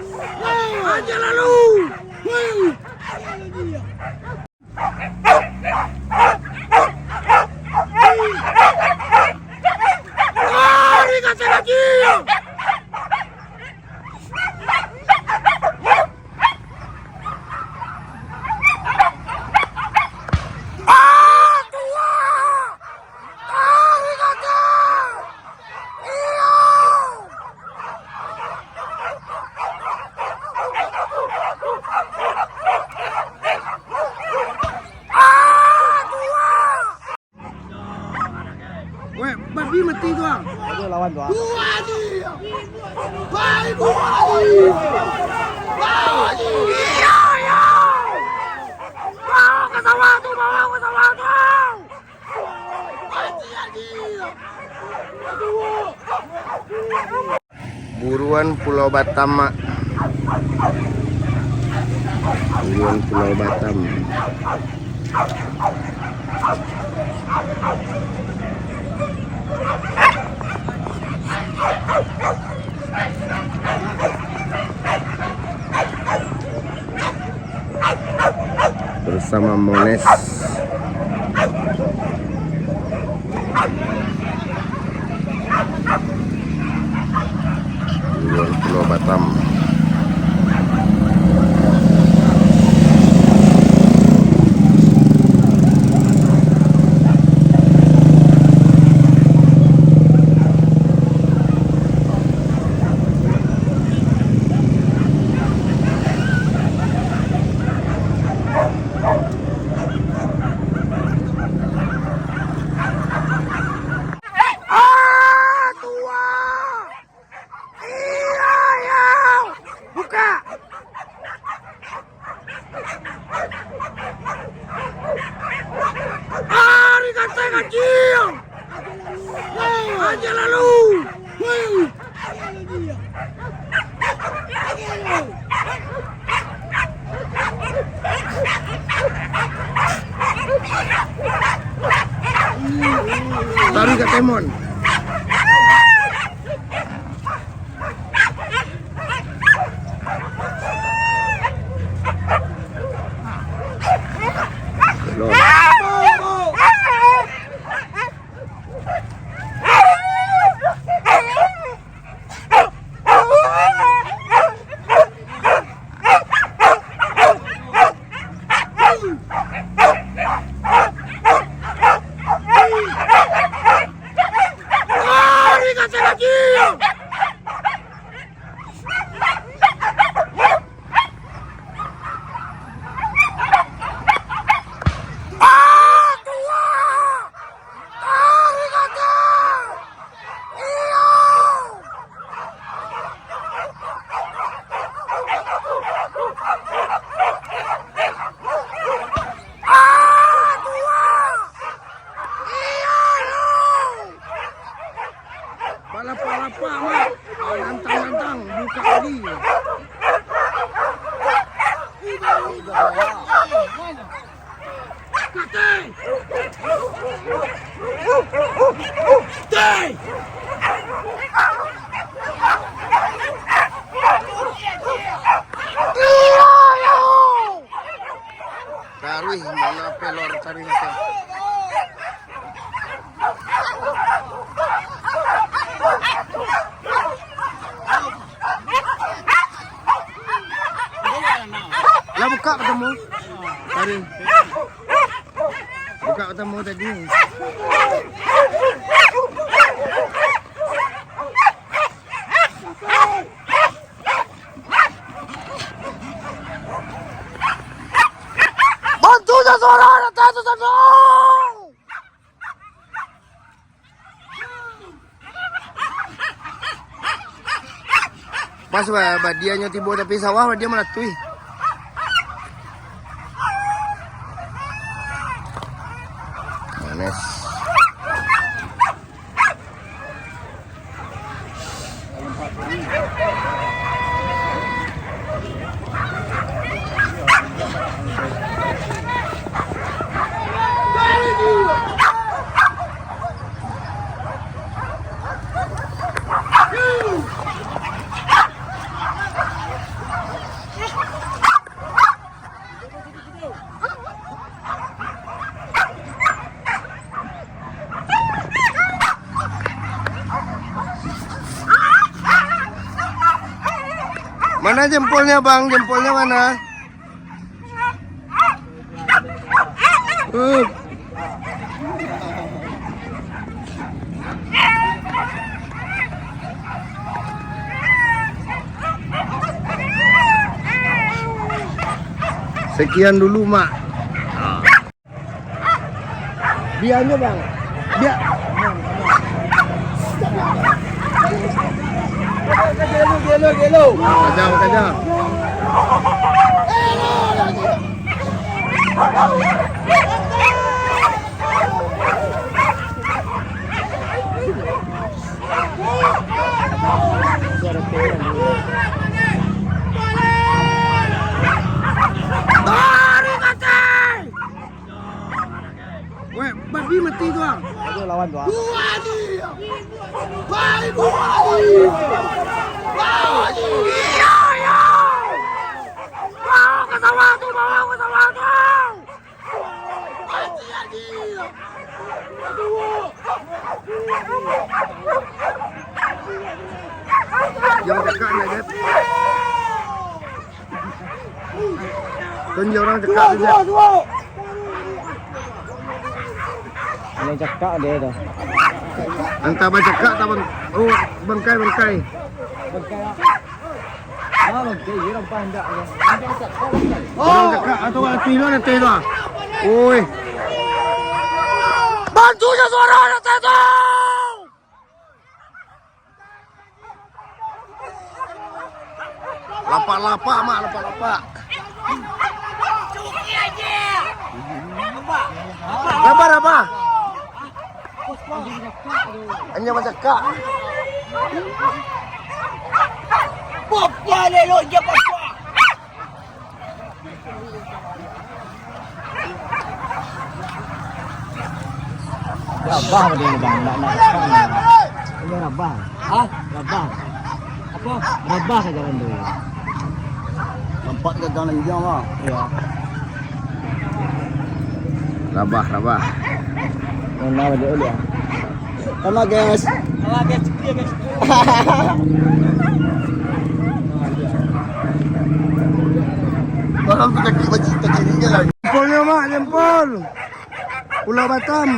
Aja lalu. Dikasih lagi. Weh, babi mati tuang. Aduh lawan tuang. Buadi. Baik buadi. Buadi. Iya ya. Bawa ke sawah tuh, bawa ke sawah tuh. Mati lagi. Buruan Pulau Batam, Mak. Buruan Pulau Batam. Bersama Mones. Buruan Pulau Batam. Aja lalu. Tarik ke Temon. Belum. Dikasih lagi. Palapa-lapa, Mak. Nantang-nantang, buka lagi. Kateng! Teng! Taruh mana pelor tarik ke. Lah buka ketemu. Tadi. Buka ketemu tadi. Bantu seseorang atas seseorang. Pas dia nyotibo tapi sawah dia melatui. Mones. Mana jempolnya bang? Jempolnya mana? Sekian dulu mak. Biarnya bang. Biar. Gelo. Kajang. Weh, babi mati tuang. Itu lawan tuang. Buadi. Baik buadi. Buadi. Iya. Bawa ke sawah tu. Mati lagi. Jangan dekat ya, Dad. Tunjuk orang dekat saja. Yang cakap dia tu. Entah abang cakap tak bang. Oh, bangkai. Bangkai lah. Bangkai dia orang pandak je. Orang cakap atau hati tu. Oi. Bantunya suara anak saya. Lapak mak, lapak. Cuki aja. Apa? Hanya macam kak. Popya lelok je popya. Rabah dia ni bang. Nak cakap. Ini rabah. Rabah. Apa? Rabah ke jalan tu. Nampak ke jalan hijau lah. Ya. Rabah. Mana dia dia? Sama guys. Dia guys. Orang tu kaki baju kaki ni je lah. Jempolnya mak, jempol. Pulau Batam.